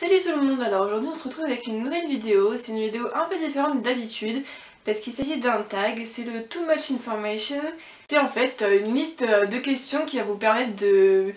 Salut tout le monde, alors aujourd'hui on se retrouve avec une nouvelle vidéo, c'est une vidéo un peu différente d'habitude parce qu'il s'agit d'un tag, c'est le Too Much Information. C'est en fait une liste de questions qui va vous permettre de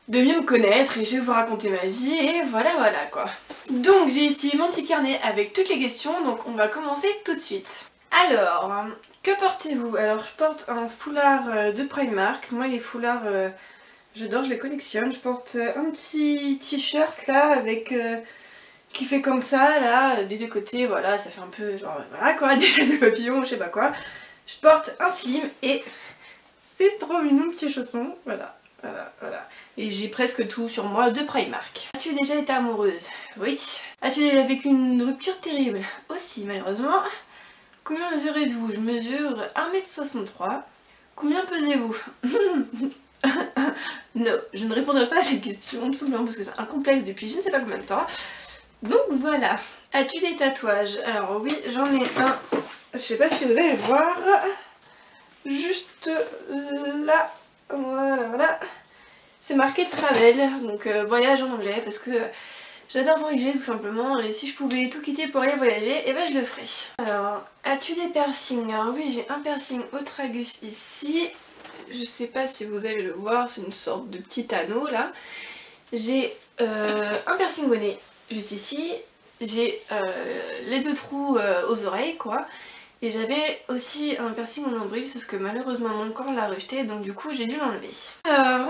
mieux me connaître et je vais vous raconter ma vie et voilà quoi. Donc j'ai ici mon petit carnet avec toutes les questions, donc on va commencer tout de suite. Alors, que portez-vous? Alors je porte un foulard de Primark, moi les foulards... j'adore, je les collectionne. Je porte un petit t-shirt là avec qui fait comme ça là, des deux côtés, voilà, ça fait un peu genre voilà quoi, des ailes de papillon, je sais pas quoi. Je porte un slim et c'est trop mignon, petit chausson, voilà. Et j'ai presque tout sur moi de Primark. As-tu déjà été amoureuse? Oui. As-tu déjà vécu une rupture terrible? Aussi malheureusement. Combien mesurez-vous? Je mesure 1m63. Combien pesez-vous? Non, je ne répondrai pas à cette question, tout simplement parce que c'est un complexe depuis je ne sais pas combien de temps. Donc voilà. As-tu des tatouages? Alors oui, j'en ai un. Je sais pas si vous allez voir. Juste là. Voilà. C'est marqué travel, donc voyage en anglais, parce que j'adore voyager tout simplement, et si je pouvais tout quitter pour aller voyager, et ben je le ferais. Alors, as-tu des piercings? Alors oui, j'ai un piercing au tragus ici. Je sais pas si vous allez le voir, c'est une sorte de petit anneau là. J'ai un piercing au nez juste ici. J'ai les deux trous aux oreilles quoi. Et j'avais aussi un piercing au nombril, sauf que malheureusement mon corps l'a rejeté, donc du coup j'ai dû l'enlever.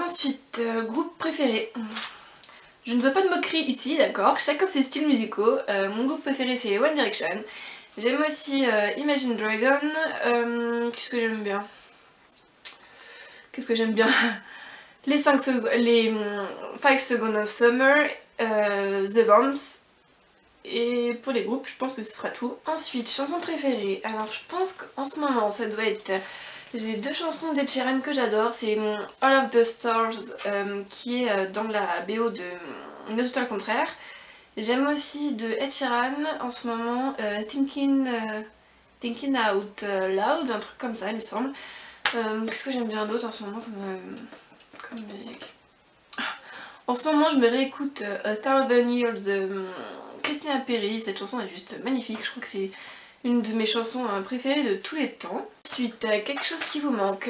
Ensuite, groupe préféré. Je ne veux pas de moquerie ici, d'accord, chacun ses styles musicaux. Mon groupe préféré c'est les One Direction. J'aime aussi Imagine Dragon. Qu'est-ce que j'aime bien? Qu'est-ce que j'aime bien? Les 5 Seconds of Summer, The Vamps. Et pour les groupes, je pense que ce sera tout. Ensuite, chanson préférée. Alors je pense qu'en ce moment, ça doit être... J'ai deux chansons d'Ed Sheeran que j'adore. C'est mon All of the Stars qui est dans la BO de No Star Contraire. J'aime aussi de Ed Sheeran en ce moment Thinking Out Loud, un truc comme ça il me semble. Qu'est-ce que j'aime bien d'autre en ce moment comme musique? En ce moment je me réécoute A Thousand Years de Christina Perri, cette chanson est juste magnifique, je crois que c'est une de mes chansons préférées de tous les temps. Ensuite, quelque chose qui vous manque.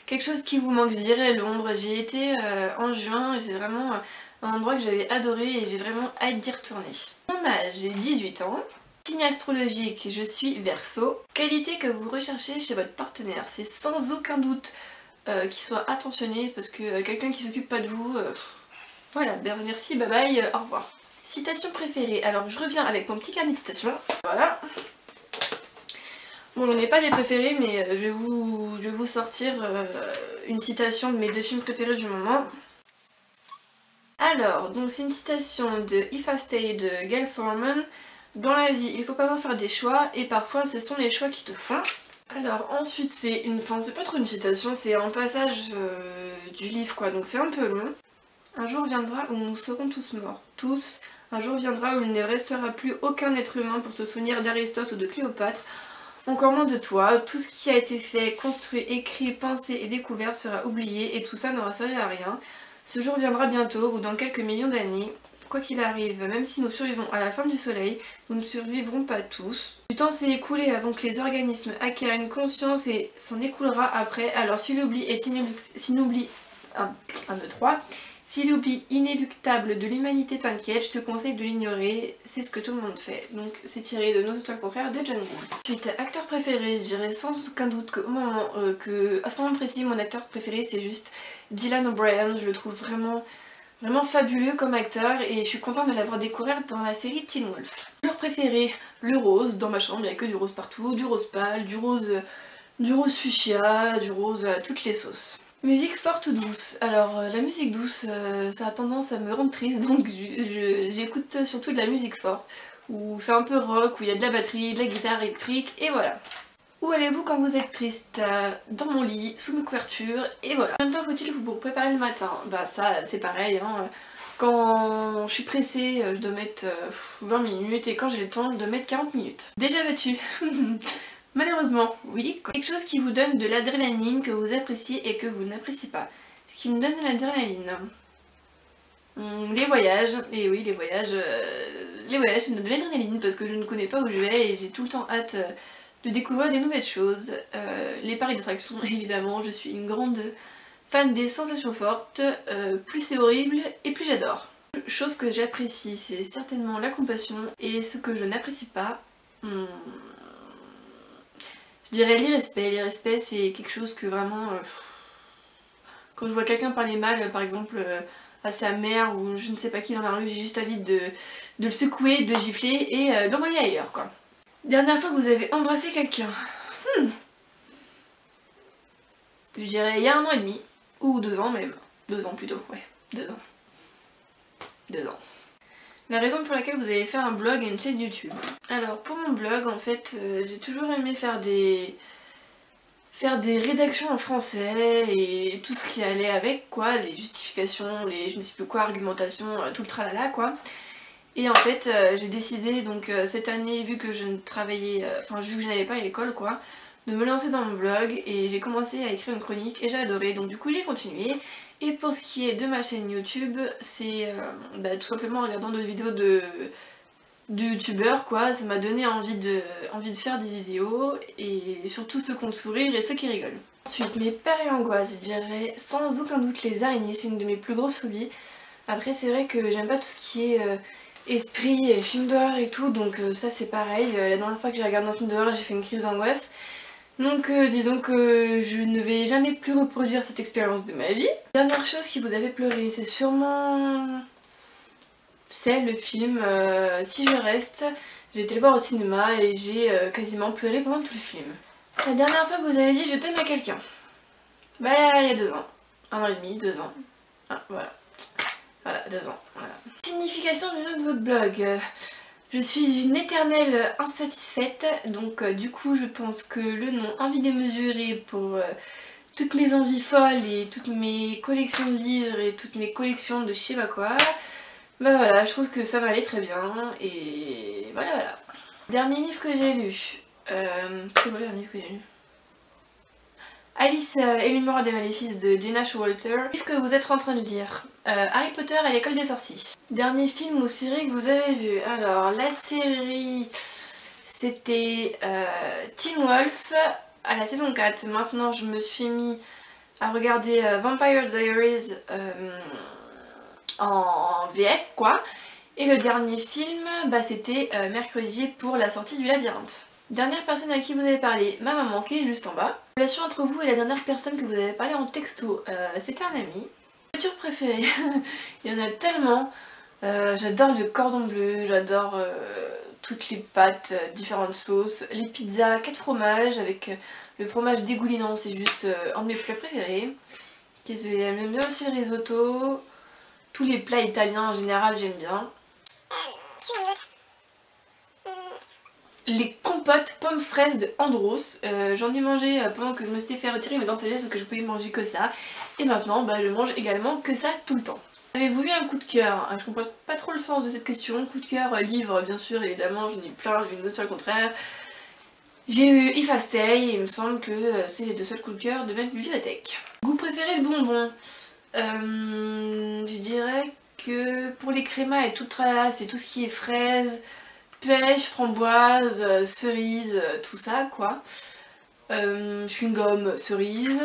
Quelque chose qui vous manque, je dirais Londres, j'y ai été en juin et c'est vraiment un endroit que j'avais adoré et j'ai vraiment hâte d'y retourner. Mon âge, j'ai 18 ans. Signe astrologique, je suis Verseau. Qualité que vous recherchez chez votre partenaire, c'est sans aucun doute qu'il soit attentionné parce que quelqu'un qui s'occupe pas de vous, voilà, merci, bye bye, au revoir. Citation préférée, alors je reviens avec mon petit carnet de citations, voilà. Bon, j'en ai pas des préférés, mais je vais vous sortir une citation de mes deux films préférés du moment. Alors, donc c'est une citation de If I Stay de Gail Forman. Dans la vie, il faut pas faire des choix et parfois ce sont les choix qui te font. Alors ensuite c'est c'est pas trop une citation, c'est un passage du livre quoi, donc c'est un peu long. Un jour viendra où nous serons tous morts, tous. Un jour viendra où il ne restera plus aucun être humain pour se souvenir d'Aristote ou de Cléopâtre, encore moins de toi. Tout ce qui a été fait, construit, écrit, pensé et découvert sera oublié et tout ça n'aura servi à rien. Ce jour viendra bientôt ou dans quelques millions d'années. Quoi qu'il arrive, même si nous survivons à la fin du soleil, nous ne survivrons pas tous. Du temps s'est écoulé avant que les organismes acquièrent une conscience et s'en écoulera après, alors si l'oubli est si l'oubli inéluctable de l'humanité t'inquiète, je te conseille de l'ignorer, c'est ce que tout le monde fait. Donc c'est tiré de Nos Étoiles Contraires de John Green. Ensuite, acteur préféré, je dirais sans aucun doute à ce moment précis, mon acteur préféré c'est juste Dylan O'Brien, je le trouve vraiment fabuleux comme acteur et je suis contente de l'avoir découvert dans la série Teen Wolf. Couleur préférée, le rose. Dans ma chambre il n'y a que du rose partout, du rose pâle, du rose fuchsia, du rose à toutes les sauces. Musique forte ou douce? Alors la musique douce ça a tendance à me rendre triste donc j'écoute surtout de la musique forte où c'est un peu rock, où il y a de la batterie, de la guitare électrique et voilà. Où allez-vous quand vous êtes triste? Dans mon lit, sous mes couvertures, et voilà. Combien de temps faut-il vous préparer le matin? Bah ça c'est pareil, hein. Quand je suis pressée, je dois mettre 20 minutes, et quand j'ai le temps, je dois mettre 40 minutes. Déjà battu. Malheureusement, oui. Quelque chose qui vous donne de l'adrénaline, que vous appréciez et que vous n'appréciez pas. Ce qui me donne de l'adrénaline. Les voyages, et oui les voyages ça me donne de l'adrénaline parce que je ne connais pas où je vais et j'ai tout le temps hâte de découvrir des nouvelles choses. Les parcs d'attractions évidemment, je suis une grande fan des sensations fortes, plus c'est horrible et plus j'adore. Chose que j'apprécie, c'est certainement la compassion, et ce que je n'apprécie pas, je dirais l'irrespect. L'irrespect c'est quelque chose que vraiment, quand je vois quelqu'un parler mal par exemple à sa mère ou je ne sais pas qui dans la rue, j'ai juste envie de le secouer, de le gifler et de l'envoyer ailleurs quoi. Dernière fois que vous avez embrassé quelqu'un, je dirais il y a 1 an et demi, ou 2 ans même, 2 ans plutôt, ouais, 2 ans. 2 ans. La raison pour laquelle vous avez fait un blog et une chaîne YouTube. Alors pour mon blog en fait j'ai toujours aimé faire des rédactions en français et tout ce qui allait avec quoi, les justifications, les je ne sais plus quoi, argumentation, tout le tralala quoi. Et en fait j'ai décidé donc cette année, vu que je ne travaillais, enfin vu que je n'allais pas à l'école quoi, de me lancer dans mon blog et j'ai commencé à écrire une chronique et j'ai adoré, donc du coup j'ai continué. Et pour ce qui est de ma chaîne YouTube, c'est tout simplement en regardant d'autres vidéos de youtubeurs quoi, ça m'a donné envie de faire des vidéos et surtout ceux qui ont le sourire et ceux qui rigolent. Ensuite mes peurs et angoisses, je dirais sans aucun doute les araignées, c'est une de mes plus grosses phobies. Après c'est vrai que j'aime pas tout ce qui est esprit et film d'horreur et tout, donc ça c'est pareil, la dernière fois que j'ai regardé un film d'horreur j'ai fait une crise d'angoisse. Donc disons que je ne vais jamais plus reproduire cette expérience de ma vie. Dernière chose qui vous a fait pleurer, c'est sûrement... c'est le film Si je reste. J'ai été le voir au cinéma et j'ai quasiment pleuré pendant tout le film. La dernière fois que vous avez dit je t'aime à quelqu'un, bah il y a 2 ans. 1 an et demi, 2 ans. Ah voilà. Voilà, 2 ans. Voilà. Signification du nom de votre blog. Je suis une éternelle insatisfaite, donc du coup je pense que le nom envie démesurée pour toutes mes envies folles et toutes mes collections de livres et toutes mes collections de je sais pas quoi, bah voilà, je trouve que ça m'allait très bien et voilà. Dernier livre que j'ai lu, c'est quoi le dernier livre que j'ai lu? Alice et l'humour des maléfices de Jenna Showalter. Livre que vous êtes en train de lire. Harry Potter à l'école des sorciers. Dernier film ou série que vous avez vu. Alors la série c'était Teen Wolf à la saison 4. Maintenant je me suis mis à regarder Vampire Diaries en VF quoi. Et le dernier film c'était mercredi pour la sortie du labyrinthe. Dernière personne à qui vous avez parlé, ma maman qui est juste en bas. La relation entre vous et la dernière personne que vous avez parlé en texto, c'était un ami. Voiture préférée, il y en a tellement. J'adore le cordon bleu, j'adore toutes les pâtes, différentes sauces, les pizzas 4 fromages avec le fromage dégoulinant, c'est juste un de mes plats préférés. J'aime bien aussi le risotto, tous les plats italiens en général j'aime bien. Les compotes pommes fraises de Andros, j'en ai mangé pendant que je me suis fait retirer mes dents de sagesse parce que je pouvais manger que ça. Et maintenant je mange également que ça tout le temps. Avez-vous eu un coup de cœur? Je comprends pas trop le sens de cette question. Coup de cœur, livre bien sûr évidemment, j'en ai plein, j'ai une autre sur le contraire. J'ai eu If I Stay et il me semble que c'est les 2 seuls coups de cœur de ma bibliothèque. Goût préféré de bonbons, je dirais que pour les crémas et tout le tralala, c'est tout ce qui est fraises, pêche, framboise, cerise, tout ça quoi. Chewing-gum, cerise.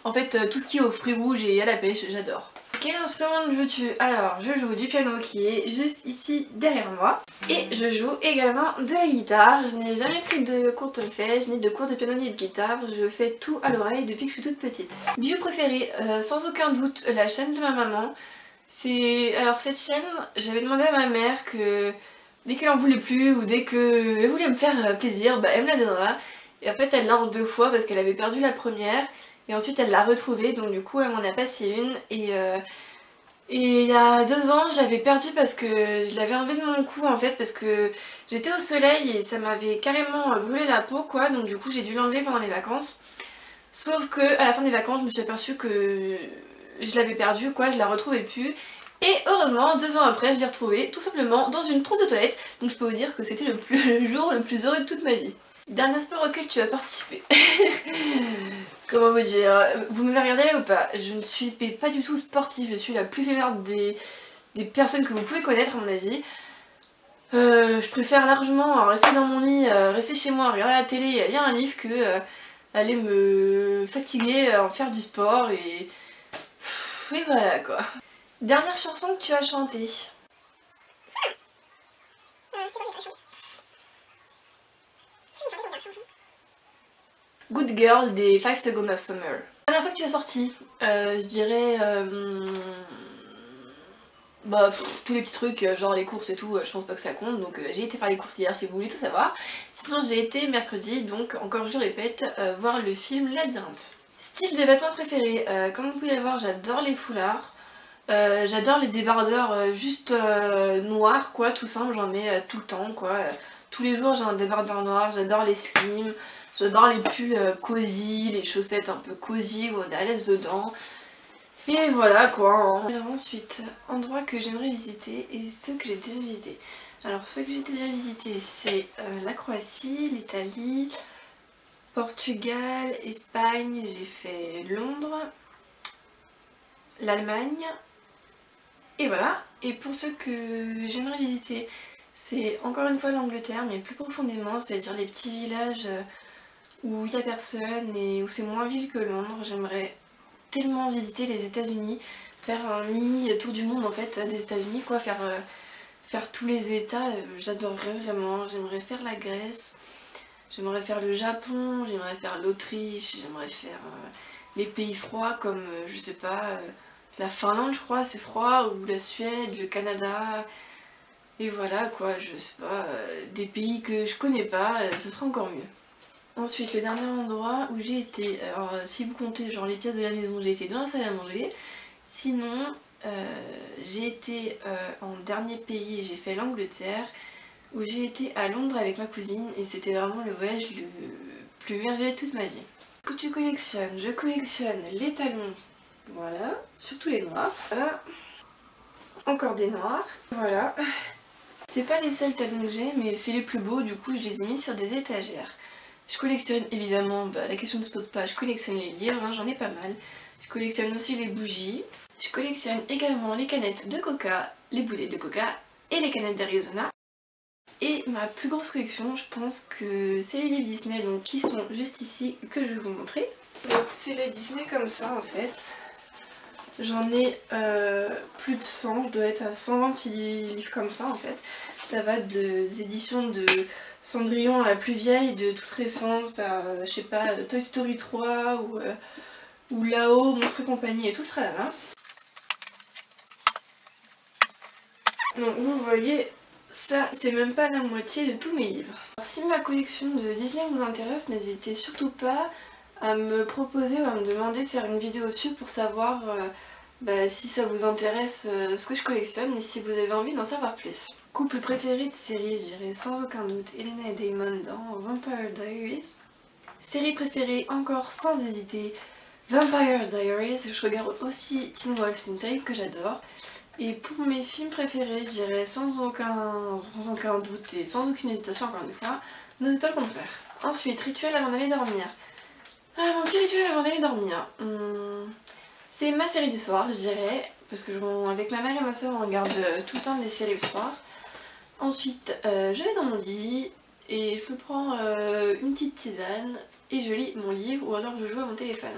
En fait tout ce qui est aux fruits rouges et à la pêche, j'adore. Quel instrument joues-tu? Alors je joue du piano qui est juste ici derrière moi. Et je joue également de la guitare. Je n'ai jamais pris de cours de solfège, ni de cours de piano ni de guitare. Je fais tout à l'oreille depuis que je suis toute petite. Bijou préféré, sans aucun doute la chaîne de ma maman. Alors cette chaîne, j'avais demandé à ma mère que dès qu'elle en voulait plus ou dès qu'elle voulait me faire plaisir, elle me la donnera. Et en fait elle l'a en 2 fois parce qu'elle avait perdu la première et ensuite elle l'a retrouvée, donc du coup elle m'en a passé une et il y a 2 ans je l'avais perdue parce que je l'avais enlevée de mon cou en fait parce que j'étais au soleil et ça m'avait carrément brûlé la peau quoi, donc du coup j'ai dû l'enlever pendant les vacances. Sauf que à la fin des vacances je me suis aperçue que je l'avais perdue quoi, je la retrouvais plus. Et heureusement, 2 ans après, je l'ai retrouvée tout simplement dans une trousse de toilette. Donc je peux vous dire que c'était le jour le plus heureux de toute ma vie. Dernier sport auquel tu as participé. Comment vous dire, vous m'avez regardé là ou pas? Je ne suis pas du tout sportive, je suis la plus fainéante des personnes que vous pouvez connaître à mon avis. Je préfère largement rester dans mon lit, rester chez moi, regarder la télé, lire un livre que aller me fatiguer, faire du sport et voilà quoi. Dernière chanson que tu as chantée. Good Girl des 5 Seconds of Summer. La dernière fois que tu as sorti, je dirais bah tous les petits trucs, genre les courses et tout, je pense pas que ça compte, donc j'ai été faire les courses hier si vous voulez tout savoir. Sinon j'ai été mercredi, donc encore je répète, voir le film Labyrinthe. Style de vêtements préféré, comme vous pouvez le voir j'adore les foulards, j'adore les débardeurs juste noirs quoi, tout simple, j'en mets tout le temps quoi. Tous les jours j'ai un débardeur noir, j'adore les slims, j'adore les pulls cosy, les chaussettes un peu cosy où on est à l'aise dedans. Et voilà quoi. Hein. Alors ensuite, endroits que j'aimerais visiter et ceux que j'ai déjà visités. Alors ceux que j'ai déjà visités c'est la Croatie, l'Italie, Portugal, Espagne, j'ai fait Londres, l'Allemagne et voilà. Et pour ceux que j'aimerais visiter, c'est encore une fois l'Angleterre mais plus profondément, c'est-à-dire les petits villages où il n'y a personne et où c'est moins ville que Londres. J'aimerais tellement visiter les États-Unis, faire un mini tour du monde en fait des États-Unis quoi, faire tous les états, j'adorerais vraiment. J'aimerais faire la Grèce, j'aimerais faire le Japon, j'aimerais faire l'Autriche, j'aimerais faire les pays froids comme je sais pas, la Finlande je crois c'est froid, ou la Suède, le Canada, et voilà quoi, je sais pas, des pays que je connais pas, ça serait encore mieux. Ensuite, le dernier endroit où j'ai été, alors si vous comptez genre les pièces de la maison, j'ai été dans la salle à manger. Sinon, j'ai été en dernier pays, j'ai fait l'Angleterre, où j'ai été à Londres avec ma cousine et c'était vraiment le voyage le plus merveilleux de toute ma vie. Ce que tu collectionnes, je collectionne les talons, voilà, surtout les noirs, voilà, encore des noirs, voilà. C'est pas les seuls talons que j'ai, mais c'est les plus beaux, du coup je les ai mis sur des étagères. Je collectionne évidemment, la question ne se pose pas, je collectionne les livres, hein, j'en ai pas mal. Je collectionne aussi les bougies. Je collectionne également les canettes de coca, les bouteilles de coca et les canettes d'Arizona. Et ma plus grosse collection, je pense que c'est les livres Disney, donc qui sont juste ici, que je vais vous montrer. C'est les Disney comme ça en fait. J'en ai plus de 100, je dois être à 120 petits livres comme ça en fait. Ça va des éditions de Cendrillon à la plus vieille, de toute récente, à je sais pas, Toy Story 3 ou Là-haut, Monstres et compagnie et tout le tralala. Donc vous voyez, ça c'est même pas la moitié de tous mes livres. Alors, si ma collection de Disney vous intéresse, n'hésitez surtout pas à me proposer ou à me demander de faire une vidéo dessus pour savoir si ça vous intéresse ce que je collectionne et si vous avez envie d'en savoir plus. Couple préféré de série, je dirais sans aucun doute Elena et Damon dans Vampire Diaries. Série préférée encore sans hésiter Vampire Diaries, je regarde aussi Teen Wolf, c'est une série que j'adore. Et pour mes films préférés, je dirais sans aucun doute et sans aucune hésitation encore une fois, Nos étoiles contraires. Ensuite, rituel avant d'aller dormir. Ah, mon petit rituel avant d'aller dormir. C'est ma série du soir, je dirais, parce que avec ma mère et ma soeur on regarde tout le temps des séries le soir. Ensuite, je vais dans mon lit et je me prends une petite tisane et je lis mon livre ou alors je joue à mon téléphone.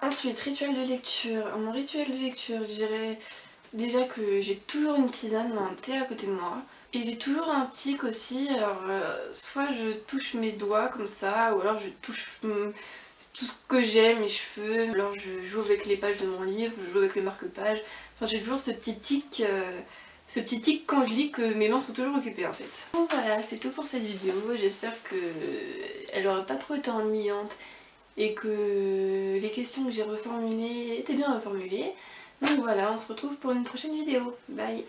Ensuite, rituel de lecture. Mon rituel de lecture, je dirais déjà que j'ai toujours une tisane ou un thé à côté de moi. Et j'ai toujours un tic aussi, alors soit je touche mes doigts comme ça, ou alors je touche tout ce que j'aime, mes cheveux, ou alors je joue avec les pages de mon livre, je joue avec le marque-page. Enfin j'ai toujours ce petit tic quand je lis que mes mains sont toujours occupées en fait. Bon voilà, c'est tout pour cette vidéo, j'espère qu'elle aura pas trop été ennuyante et que les questions que j'ai reformulées étaient bien reformulées. Donc voilà, on se retrouve pour une prochaine vidéo. Bye!